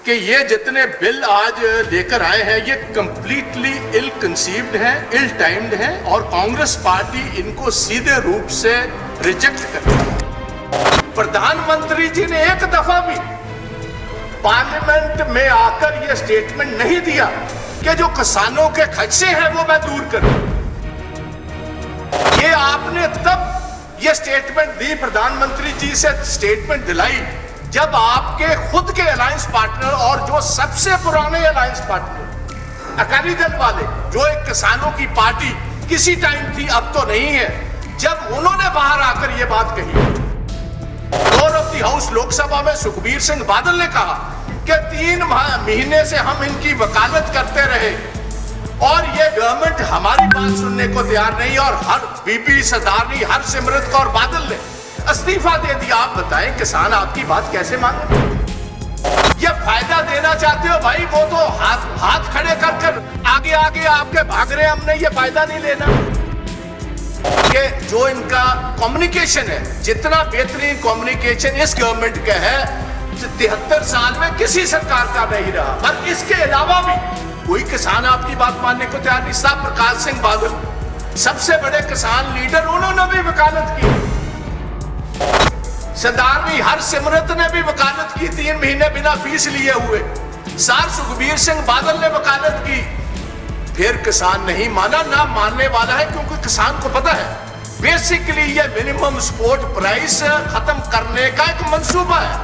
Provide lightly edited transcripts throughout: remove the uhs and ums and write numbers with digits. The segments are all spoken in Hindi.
कि ये जितने बिल आज लेकर आए हैं ये कंप्लीटली इल कंसीव्ड हैं, इल टाइम्ड हैं और कांग्रेस पार्टी इनको सीधे रूप से रिजेक्ट करती है। प्रधानमंत्री जी ने एक दफा भी पार्लियामेंट में आकर ये स्टेटमेंट नहीं दिया कि जो किसानों के खदशे हैं वो मैं दूर करूं। ये आपने तब ये स्टेटमेंट दी, प्रधानमंत्री जी से स्टेटमेंट दिलाई जब आपके खुद के अलायंस पार्टनर और जो सबसे पुराने अलायंस पार्टनर अकाली दल वाले, जो एक किसानों की पार्टी किसी टाइम थी अब तो नहीं है, जब उन्होंने बाहर आकर यह बात कही। Floor of the house Lok Sabha में सुखबीर सिंह बादल ने कहा कि 3 महीने से हम इनकी वकालत करते रहे और ये गवर्नमेंट हमारी बात सुनने को तैयार नहीं, और हर बीपी सरदारनी, हरसिमरत कौर बादल ने इस्तीफा दे दिया। आप बताएं किसान आपकी बात कैसे माने? ये फायदा देना चाहते हो भाई, वो तो हाथ खड़े कर कर आगे आगे आपके भाग रहे, हमने ये फायदा नहीं लेना। कि जो इनका कम्युनिकेशन है, जितना बेहतरीन कम्युनिकेशन इस गवर्नमेंट का है 73 साल में किसी सरकार का नहीं रहा, और इसके अलावा भी कोई किसान आपकी बात मानने को तैयार नहीं। साहब प्रकाश सिंह बादल सबसे बड़े किसान लीडर, उन्होंने भी वकालत की। सरदारनी हरसिमरत ने भी वकालत की 3 महीने बिना फीस लिए हुए। सार सुखबीर सिंह बादल ने वकालत की, फिर किसान नहीं माना, ना मानने वाला है, क्योंकि किसान को पता है बेसिकली ये मिनिमम सपोर्ट प्राइस खत्म करने का एक मंसूबा है।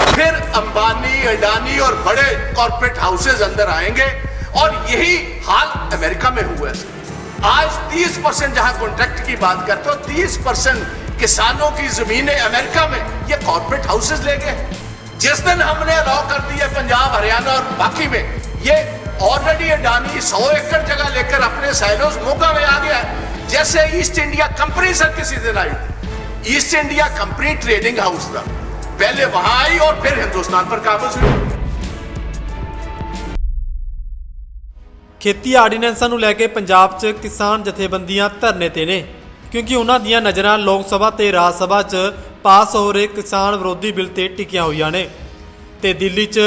फिर अंबानी, अडानी और बड़े कॉर्पोरेट हाउसेज अंदर आएंगे, और यही हाल अमेरिका में हुआ है। आज 30% जहां कॉन्ट्रैक्ट की बात करते हो, 30% किसानों की जमीनें अमेरिका में ये कॉर्पोरेट हाउसेज ले गए। जिस दिन हमने अलाउ कर दिया पंजाब, हरियाणा और बाकी में, ये ऑलरेडी अडानी 100 एकड़ जगह लेकर अपने साइलोज मोगा में आ गया है। जैसे ईस्ट इंडिया कंपनी सर किसी दिन आई, East India Company trading house था, पहले वहां आई और फिर हिंदुस्तान पर काबज हुई। खेती ਆਰਡੀਨੈਂਸਾਂ ਨੂੰ ਲੈ ਕੇ ਪੰਜਾਬ 'ਚ ਕਿਸਾਨ ਜਥੇਬੰਦੀਆਂ ਧਰਨੇ ਤੇ ਨੇ, ਕਿਉਂਕਿ ਉਹਨਾਂ ਦੀਆਂ ਨਜ਼ਰਾਂ ਲੋਕ ਸਭਾ ਤੇ ਰਾਜ ਸਭਾ 'ਚ ਪਾਸ ਹੋ ਰਹੇ ਕਿਸਾਨ ਵਿਰੋਧੀ ਬਿੱਲ ਤੇ ਟਿਕੀਆਂ ਹੋਈਆਂ ਨੇ ਤੇ ਦਿੱਲੀ 'ਚ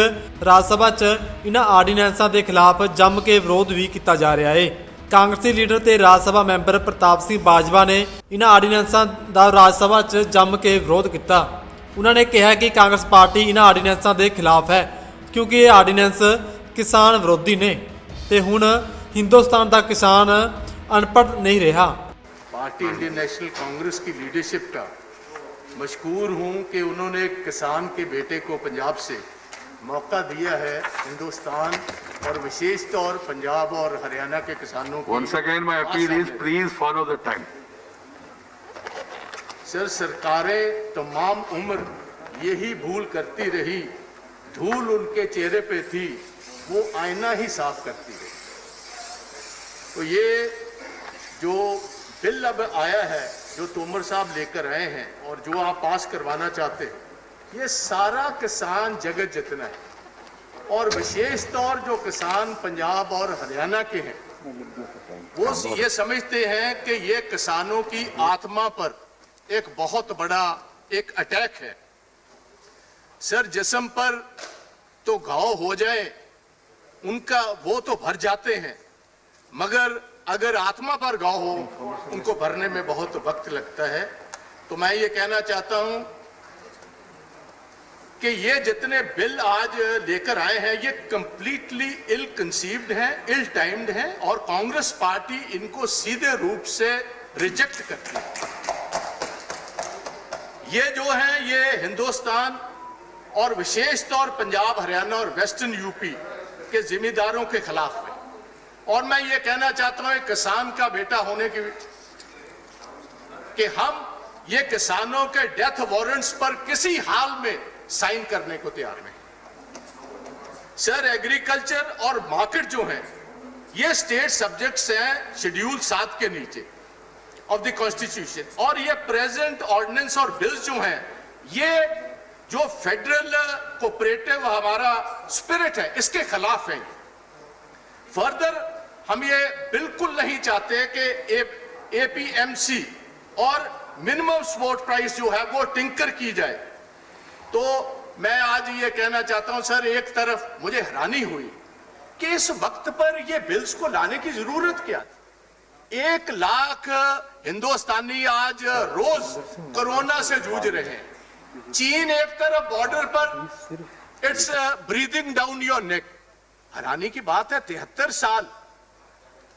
ਰਾਜ ਸਭਾ 'ਚ ਇਹਨਾਂ ਆਰਡੀਨੈਂਸਾਂ ਦੇ ਖਿਲਾਫ ਜੰਮ ਕੇ ਵਿਰੋਧ ਵੀ ਕੀਤਾ ਜਾ ਰਿਹਾ ਹੈ। ਕਾਂਗਰਸੀ ਲੀਡਰ ਤੇ ਰਾਜ ਸਭਾ ਮੈਂਬਰ ਪ੍ਰਤਾਪ ਸਿੰਘ ਬਾਜਵਾ ਨੇ ਇਹਨਾਂ ਆਰਡੀਨੈਂਸਾਂ ਦਾ ਰਾਜ ਸਭਾ 'ਚ ਜੰਮ ਕੇ ਵਿਰੋਧ ਕੀਤਾ। ਉਹਨਾਂ ਨੇ ਕਿਹਾ ਕਿ ਕਾਂਗਰਸ ਪਾਰਟੀ ਇਹਨਾਂ ਆਰਡੀਨੈਂਸਾਂ ਦੇ ਖਿਲਾਫ ਹੈ, ਕਿਉਂਕਿ ਇਹ ਆਰਡੀਨੈਂਸ ਕਿਸਾਨ ਵਿਰੋਧੀ ਨੇ ਤੇ ਹੁਣ हिंदुस्तान का किसान अनपढ़ नहीं रहा। पार्टी इंडियन नेशनल कांग्रेस की लीडरशिप का मशकूर हूं कि उन्होंने किसान के बेटे को पंजाब से मौका दिया है हिंदुस्तान और विशेष तौर पंजाब और हरियाणा के किसानों को। Once again my appeal is please follow the time. Sir सरकारें तमाम उम्र यही भूल करती रही, धूल उनके चेहरे पे थी, वो आईना ही साफ करती रही। तो ये जो बिल अब आया है, जो तोमर साहब लेकर आए हैं और जो आप पास करवाना चाहते हैं, ये सारा किसान जगत जितना है, और विशेष तौर जो किसान पंजाब और हरियाणा के हैं, वो ये समझते हैं कि ये किसानों की आत्मा पर एक बहुत बड़ा एक अटैक है। सर जिस्म पर तो घाव हो जाए उनका वो तो भर जाते हैं, मगर अगर आत्मा पर घाव हो उनको भरने में बहुत वक्त लगता है। तो मैं ये कहना चाहता हूं कि ये जितने बिल आज लेकर आए हैं ये कंप्लीटली इल कंसीव्ड हैं, इल टाइम्ड हैं, और कांग्रेस पार्टी इनको सीधे रूप से रिजेक्ट करती है। ये जो है ये हिंदुस्तान और विशेष तौर पंजाब, हरियाणा और वेस्टर्न यूपी के जिम्मेदारों के खिलाफ है। और मैं ये कहना चाहता हूं किसान का बेटा होने की कि हम ये किसानों के डेथ वारंट्स पर किसी हाल में साइन करने को तैयार नहीं। सर एग्रीकल्चर और मार्केट जो हैं ये स्टेट सब्जेक्ट्स हैं शेड्यूल 7 के नीचे ऑफ द कॉन्स्टिट्यूशन, और ये प्रेजेंट ऑर्डिनेंस और बिल्स जो हैं ये जो फेडरल कोऑपरेटिव हमारा स्पिरिट है इसके खिलाफ है। फर्दर हम ये बिल्कुल नहीं चाहते कि एपीएमसी और मिनिमम सपोर्ट प्राइस जो है वो टिंकर की जाए। तो मैं आज ये कहना चाहता हूं सर, एक तरफ मुझे हैरानी हुई कि इस वक्त पर ये बिल्स को लाने की जरूरत क्या थी। 1 लाख हिंदुस्तानी आज रोज कोरोना से जूझ रहे हैं। चीन एक तरफ बॉर्डर पर it's breathing down your neck. हैरानी की बात है 73 साल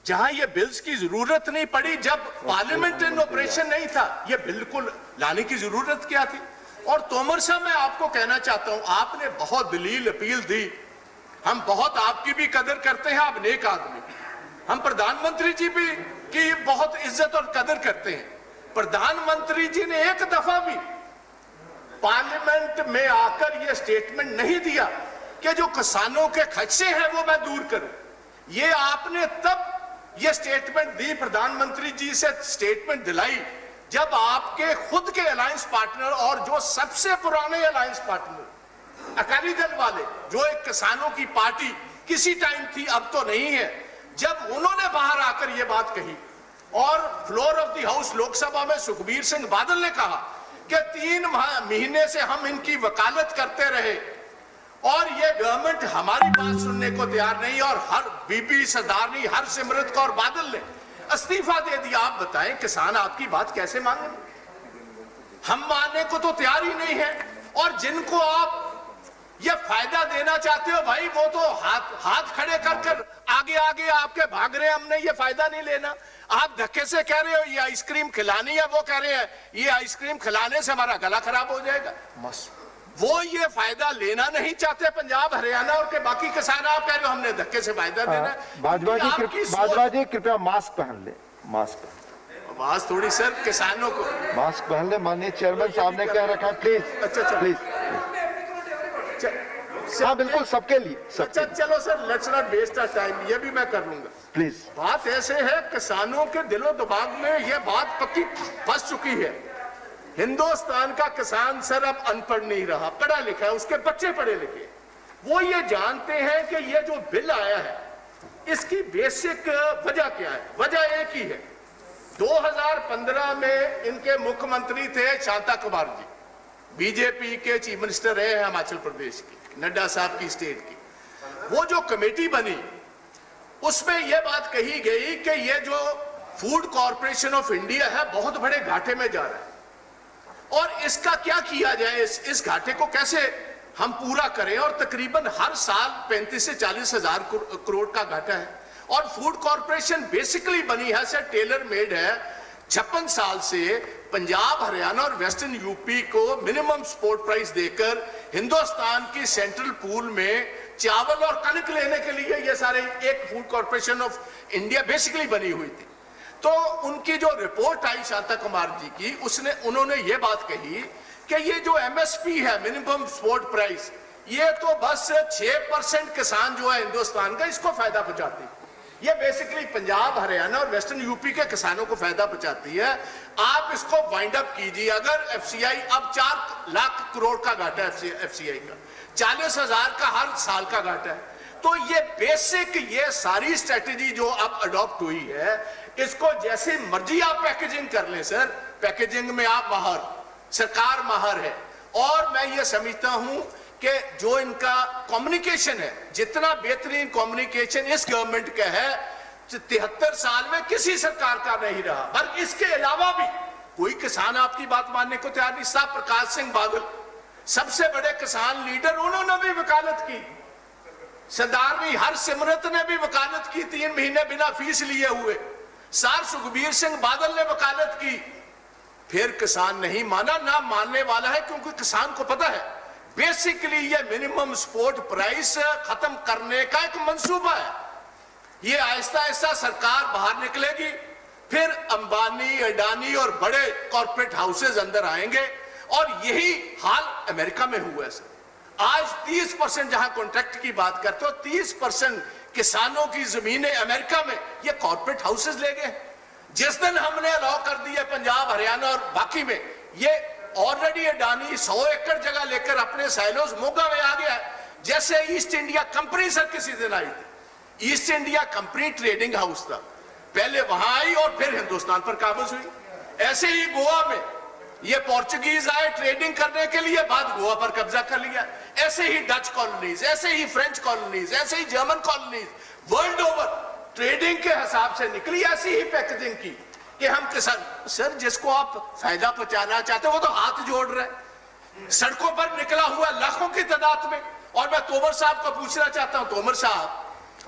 जहां ये बिल्स की जरूरत नहीं पड़ी, जब पार्लियामेंट इन ऑपरेशन नहीं था, ये बिल्कुल लाने की जरूरत क्या थी। और तोमर साहब, मैं आपको कहना चाहता हूं, आपने बहुत दलील अपील दी, हम बहुत आपकी भी कदर करते हैं, आप नेक आदमी। हम प्रधानमंत्री जी भी की बहुत इज्जत और कदर करते हैं। प्रधानमंत्री जी ने एक दफा भी पार्लियामेंट में आकर यह स्टेटमेंट नहीं दिया कि जो किसानों के खदशे हैं वो मैं दूर करूं। ये आपने तब ये स्टेटमेंट दी, प्रधानमंत्री जी से स्टेटमेंट दिलाई, जब आपके खुद के अलायंस पार्टनर और जो सबसे पुराने अलायंस पार्टनर अकाली दल वाले, जो एक किसानों की पार्टी किसी टाइम थी, अब तो नहीं है, जब उन्होंने बाहर आकर यह बात कही और floor of the house Lok Sabha में सुखबीर सिंह बादल ने कहा कि 3 महीने से हम इनकी वकालत करते रहे और ये गवर्नमेंट हमारी बात सुनने को तैयार नहीं, और हर बीबी सरदारनी हरसिमरत कौर बादल ने इस्तीफा दे दिया। आप बताएं किसान आपकी बात कैसे मानेंगे? हम मानने को तो तैयार ही नहीं है। और जिनको आप ये फायदा देना चाहते हो भाई, वो तो हाथ खड़े कर आगे आगे आपके भाग रहे हैं, हमने ये फायदा नहीं लेना। आप धक्के से कह रहे हो ये आइसक्रीम खिलानी है, वो कह रहे हैं ये आइसक्रीम खिलाने से हमारा गला खराब हो जाएगा। वो ये फायदा लेना नहीं चाहते पंजाब हरियाणा और के बाकी किसान, आप कह रहे हो हमने धक्के से फायदा देना। बाजवा जी कृपया मास्क पहन ले, मास्क आवाज थोड़ी सर किसानों को मास्क पहन ले। माननीय चेयरमैन साहब ने कह रखा है, प्लीज। अच्छा प्लीज। हाँ बिल्कुल, सबके लिए। अच्छा चलो sir, let's not waste our time, ये भी मैं कर लूंगा प्लीज। बात ऐसे है, किसानों के दिलो दिमाग में ये बात पक्की फंस चुकी है। हिंदुस्तान का किसान सर अब अनपढ़ नहीं रहा, पढ़ा लिखा है, उसके बच्चे पढ़े लिखे। वो ये जानते हैं कि ये जो बिल आया है इसकी बेसिक वजह क्या है। वजह एक ही है, 2015 में इनके मुख्यमंत्री थे शांता कुमार जी, बीजेपी के चीफ मिनिस्टर रहे हैं हिमाचल प्रदेश की, नड्डा साहब की स्टेट की। वो जो कमेटी बनी उसमें यह बात कही गई कि ये जो फूड कॉरपोरेशन ऑफ इंडिया है बहुत बड़े घाटे में जा रहा है और इसका क्या किया जाए, इस घाटे को कैसे हम पूरा करें। और तकरीबन हर साल 35 से 40 हजार करोड़ का घाटा है। और फूड कॉरपोरेशन बेसिकली बनी है सर, टेलर मेड है। 56 साल से पंजाब हरियाणा और वेस्टर्न यूपी को मिनिमम सपोर्ट प्राइस देकर हिंदुस्तान की सेंट्रल पूल में चावल और कनक लेने के लिए ये सारे एक food corporation of India basically बनी हुई थी। तो उनकी जो रिपोर्ट आई शांता कुमार जी की, उन्होंने ये बात कही कि ये जो एमएसपी है, मिनिमम सपोर्ट प्राइस, ये तो बस 6% किसान जो है हिंदुस्तान का इसको फायदा पहुंचाती है। ये बेसिकली पंजाब हरियाणा और वेस्टर्न यूपी के किसानों को फायदा पहुंचाती है। आप इसको वाइंड अप कीजिए। अगर एफसीआई अब 4 लाख करोड़ का घाटा है, एफसीआई का 40,000 का हर साल का घाटा है, तो ये बेसिक ये सारी स्ट्रेटेजी जो अब अडॉप्ट हुई है, इसको जैसे मर्जी आप पैकेजिंग कर लें सर, पैकेजिंग में आप माहर, सरकार माहर है। और मैं ये समझता हूं कि जो इनका कम्युनिकेशन है, जितना बेहतरीन कम्युनिकेशन इस गवर्नमेंट का है 73 साल में किसी सरकार का नहीं रहा। पर इसके अलावा भी कोई किसान आपकी बात मानने को तैयार नहीं। साहब प्रकाश सिंह बादल सबसे बड़े किसान लीडर, उन्होंने भी वकालत की। सरदारनी हरसिमरत ने भी वकालत की 3 महीने बिना फीस लिए हुए। सर सुखबीर सिंह बादल ने वकालत की, फिर किसान नहीं माना, ना मानने वाला है, क्योंकि किसान को पता है बेसिकली ये मिनिमम सपोर्ट प्राइस खत्म करने का एक मंसूबा है। ये आहिस्ता आहिस्ता सरकार बाहर निकलेगी, फिर अंबानी, अडानी और बड़े कॉर्पोरेट हाउसेज अंदर आएंगे। और यही हाल अमेरिका में हुआ है सर। आज 30% जहां कॉन्ट्रैक्ट की बात करते हो, 30% किसानों की जमीनें अमेरिका में ये कॉर्पोरेट हाउसेज ले गए। जिस दिन हमने अलाउ कर दिया पंजाब हरियाणा और बाकी में, ये ऑलरेडी अडानी 100 एकड़ जगह लेकर अपने साइलोज मोगा में आ गया है। जैसे ईस्ट इंडिया कंपनी सर किसी दिन आई थी, east India Company trading house था, पहले वहां आई और फिर हिंदुस्तान पर काबज हुई। ऐसे ही गोवा में ये पोर्चुगीज आए ट्रेडिंग करने के लिए, बाद गोवा पर कब्जा कर लिया। ऐसे ही डच कॉलोनीज, ऐसे ही फ्रेंच कॉलोनीज, ऐसे ही German colonies world over trading के हिसाब से निकली। ऐसी ही पैकेजिंग की कि हम किसान, सर जिसको आप फायदा पहुंचाना चाहते हो वो तो हाथ जोड़ रहे, सड़कों पर निकला हुआ लाखों की तादाद में। और मैं तोमर साहब को पूछना चाहता हूं, तोमर साहब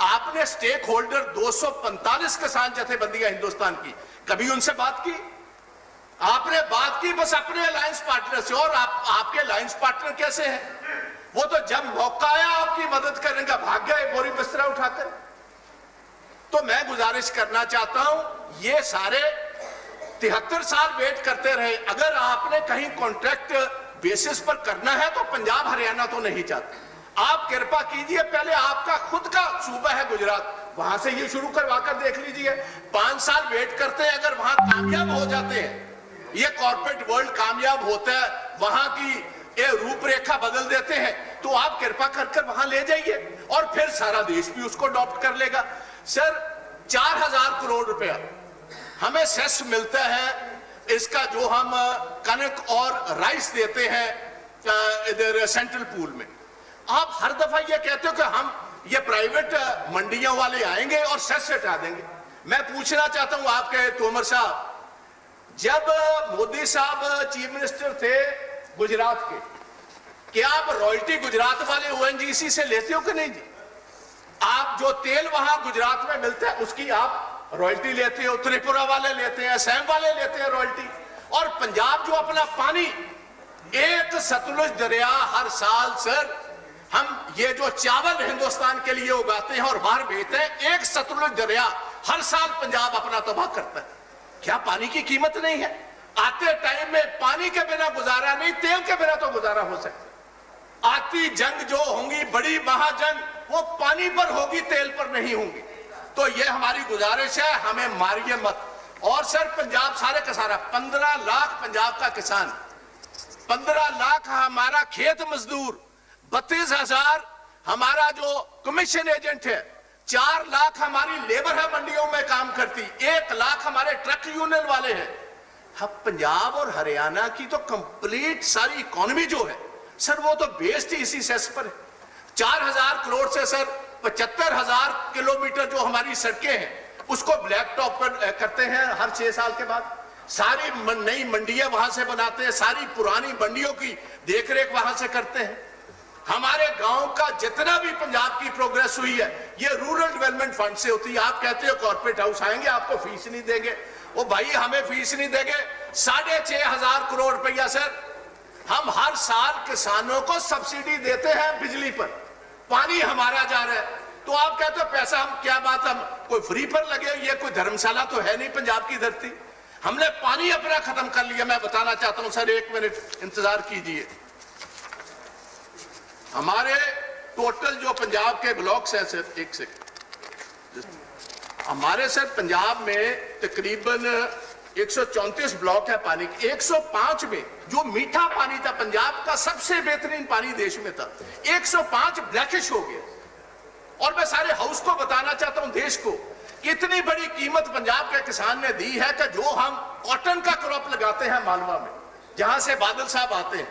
आपने स्टेक होल्डर 245 किसान जथेबंदियां हिंदुस्तान की, कभी उनसे बात की? आपने बात की बस अपने अलायंस पार्टनर से। और आपके अलायंस पार्टनर कैसे हैं? वो तो जब मौका आया आपकी मदद करने का भाग गए बोरी बिस्तरा उठाकर। तो मैं गुजारिश करना चाहता हूं, ये सारे 73 साल वेट करते रहे। अगर आपने कहीं कॉन्ट्रैक्ट बेसिस पर करना है तो पंजाब हरियाणा तो नहीं चाहते। आप कृपा कीजिए, पहले आपका खुद का सूबा है गुजरात, वहां से ये शुरू करवा कर देख लीजिए। 5 साल वेट करते हैं, अगर वहां कामयाब हो जाते हैं, ये कॉर्पोरेट वर्ल्ड कामयाब होता है, वहां की ये रूपरेखा बदल देते हैं, तो आप कृपा कर कर वहां ले जाइए और फिर सारा देश भी उसको अडॉप्ट कर लेगा। सर 4000 करोड़ रुपया हमें सेस मिलता है, इसका जो हम कनक और राइस देते हैं इधर सेंट्रल पूल में। आप हर दफा ये कहते हो कि हम ये प्राइवेट मंडियों वाले आएंगे और सेस हटा देंगे। मैं पूछना चाहता हूं आपके तोमर साहब, जब मोदी साहब चीफ मिनिस्टर थे गुजरात के, क्या आप रॉयल्टी गुजरात वाले ओएनजीसी से लेते हो कि नहीं जी? आप जो तेल वहां गुजरात में मिलता है उसकी आप रॉयल्टी लेते हो, त्रिपुरा वाले लेते हैं, असम वाले लेते हैं रॉयल्टी। और पंजाब जो अपना पानी, एक सतलुज दरिया हर साल, सर हम ये जो चावल हिंदुस्तान के लिए उगाते हैं और बाहर भेजते हैं, एक सतलुज दरिया हर साल पंजाब अपना तबाह करता है। क्या पानी की कीमत नहीं है? आते टाइम में पानी के बिना गुजारा नहीं, तेल के बिना तो गुजारा हो सकता। आती जंग जो होंगी, बड़ी महाजंग, वो पानी पर होगी, तेल पर नहीं होंगी। तो ये हमारी गुजारिश है, हमें मारिए मत। और सर पंजाब सारे का सारा 15 लाख पंजाब का किसान, 15 लाख हमारा खेत मजदूर, 32,000 हमारा जो कमीशन एजेंट है, 4 लाख हमारी लेबर है मंडियों में काम करती, 1 लाख हमारे ट्रक यूनियन वाले हैं। अब पंजाब और हरियाणा की तो कंप्लीट सारी इकोनॉमी जो है सर, वो तो बेस्ड ही इसी सेस पर है। 4000 करोड़ से सर 75,000 किलोमीटर जो हमारी सड़कें हैं उसको ब्लैक टॉप करते हैं हर 6 साल के बाद। सारी नई मंडियां वहां से बनाते हैं, सारी पुरानी मंडियों की देखरेख वहां से करते हैं। हमारे गांव का जितना भी पंजाब की प्रोग्रेस हुई है ये रूरल डेवलपमेंट फंड से होती है। आप कहते हो कॉर्पोरेट हाउस आएंगे आपको फीस नहीं देंगे, वो भाई हमें फीस नहीं देंगे। 6,500 करोड़ रुपया सर हम हर साल किसानों को सब्सिडी देते हैं बिजली पर, पानी हमारा जा रहा है। तो आप कहते हो पैसा, हम क्या बात, हम कोई फ्री पर लगे, ये कोई धर्मशाला तो है नहीं पंजाब की धरती। हमने पानी अपना खत्म कर लिया। मैं बताना चाहता हूं सर, 1 मिनट इंतजार कीजिए। हमारे टोटल जो पंजाब के ब्लॉक्स हैं सर, 1 सेकंड, हमारे सर पंजाब में तकरीबन 134 ब्लॉक है पानी के। 105 में जो मीठा पानी था, पंजाब का सबसे बेहतरीन पानी देश में था, 105 ब्लैकिश हो गया। और मैं सारे हाउस को बताना चाहता हूं, देश को, कि इतनी बड़ी कीमत पंजाब के किसान ने दी है कि जो हम कॉटन का क्रॉप लगाते हैं मालवा में, जहां से बादल साहब आते हैं,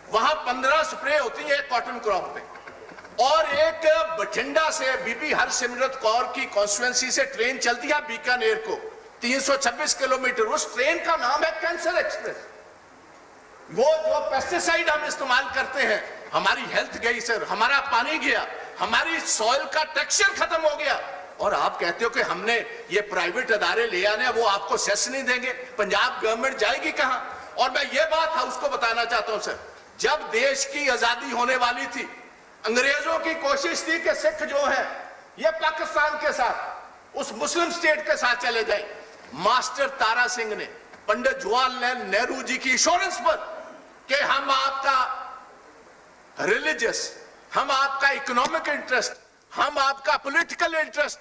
वहां 15 स्प्रे होती है कॉटन क्रॉप में। और एक बठिंडा से बीबी हरसिमरत कौर की कॉन्स्टिट्यूएंसी से ट्रेन चलती है बीकानेर को, 326 किलोमीटर। उस ट्रेन का नाम है कैंसर एक्सप्रेस। वो जो पेस्टिसाइड हम इस्तेमाल करते हैं, हमारी हेल्थ गई सर, हमारा पानी गया, हमारी सॉइल का टेक्सचर खत्म हो गया। और आप कहते हो कि हमने ये प्राइवेट अदारे ले आने, वो आपको सेस नहीं देंगे, पंजाब गवर्नमेंट जाएगी कहां? और मैं ये बात हाउस को बताना चाहता हूं सर, जब देश की आजादी होने वाली थी, अंग्रेजों की कोशिश थी कि सिख जो है ये पाकिस्तान के साथ उस मुस्लिम स्टेट के साथ चले जाए। मास्टर तारा सिंह ने पंडित जवाहरलाल नेहरू जी की इंश्योरेंस पर कि हम आपका रिलीजियस, हम आपका इकोनॉमिक इंटरेस्ट, हम आपका पॉलिटिकल इंटरेस्ट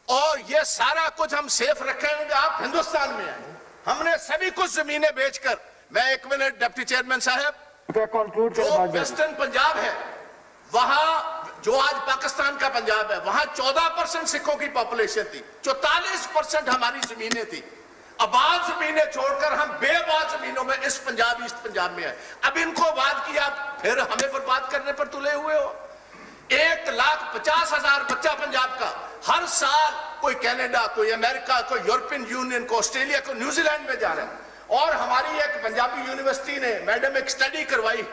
और ये सारा कुछ हम सेफ रखेंगे, आप हिंदुस्तान में आए। हमने सभी कुछ जमीनें बेचकर, मैं 1 मिनट डिप्टी चेयरमैन साहब, जो वेस्टर्न पंजाब है, वहां जो आज पाकिस्तान का पंजाब है, वहां 14% सिखों की पॉपुलेशन थी, 44% हमारी जमीनें थी। आबाद जमीनें छोड़कर हम बेआबाद जमीनों में इस पंजाब ईस्ट पंजाब में है। अब इनको आबाद किया, फिर हमें बर्बाद करने पर तुले हुए हो। 1,50,000 बच्चा पंजाब का हर साल कोई कनाडा, कोई अमेरिका, कोई यूरोपियन यूनियन, को ऑस्ट्रेलिया, को न्यूजीलैंड में जा रहा है। और हमारी एक पंजाबी यूनिवर्सिटी ने मैडम एक स्टडी करवाई,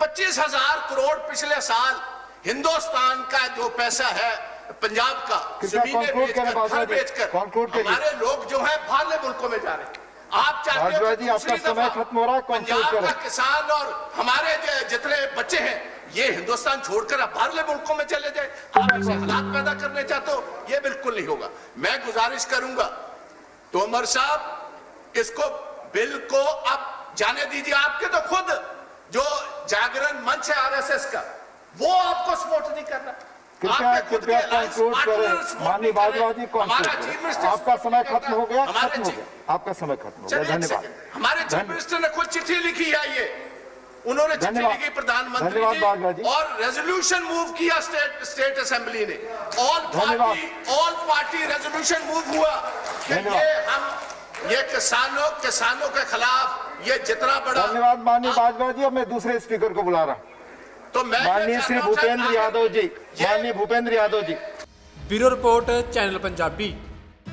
25,000 करोड़ पिछले साल हिंदुस्तान का जो पैसा है पंजाब का जमीनें बेचकर, घर बेचकर हमारे लोग जो है बाहरले मुल्कों में जा रहे हैं। आप चाहते हो कि दूसरी दफा पंजाब का किसान और हमारे जितने बच्चे हैं ये हिंदुस्तान छोड़कर अब बाहरले मुल्कों में चले जाए? आप ऐसे हालात पैदा करने चाहते हो? ये बिल्कुल नहीं होगा। मैं गुजारिश करूंगा तोमर साहब, इसको बिल को अब जाने दीजिए। आपके तो खुद जो जागरण मंच है आरएसएस का, वो आपको सपोर्ट नहीं कर रहा। कृपया कंक्लूड करें माननीय बाजवा जी, आपका समय खत्म हो गया, आपका समय खत्म हो गया। धन्यवाद। हमारे चीफ मिनिस्टर ने खुद चिट्ठी लिखी है, ये उन्होंने चिट्ठी लिखी प्रधानमंत्री जी और रेजोल्यूशन मूव किया स्टेट असेंबली ने। ऑल पार्टी रेजोल्यूशन मूव हुआ कि ये किसानों के खिलाफ ये जितना बड़ा। धन्यवाद माननीय बाजवा जी। अब मैं दूसरे स्पीकर को बुला रहा हूं, तो मैं माननीय श्री भूपेंद्र यादव जी, माननीय Bhupendra Yadav ji. Bureau report, channel Punjabi.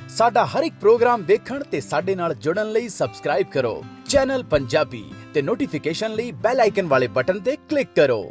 ਸਾਡਾ ਹਰ ਇੱਕ ਪ੍ਰੋਗਰਾਮ ਦੇਖਣ ਤੇ ਸਾਡੇ ਨਾਲ ਜੁੜਨ ਲਈ ਸਬਸਕ੍ਰਾਈਬ ਕਰੋ ਚੈਨਲ ਪੰਜਾਬੀ ਤੇ ਨੋਟੀਫਿਕੇਸ਼ਨ ਲਈ ਬੈਲ ਆਈਕਨ ਵਾਲੇ ਬਟਨ ਤੇ ਕਲਿੱਕ ਕਰੋ।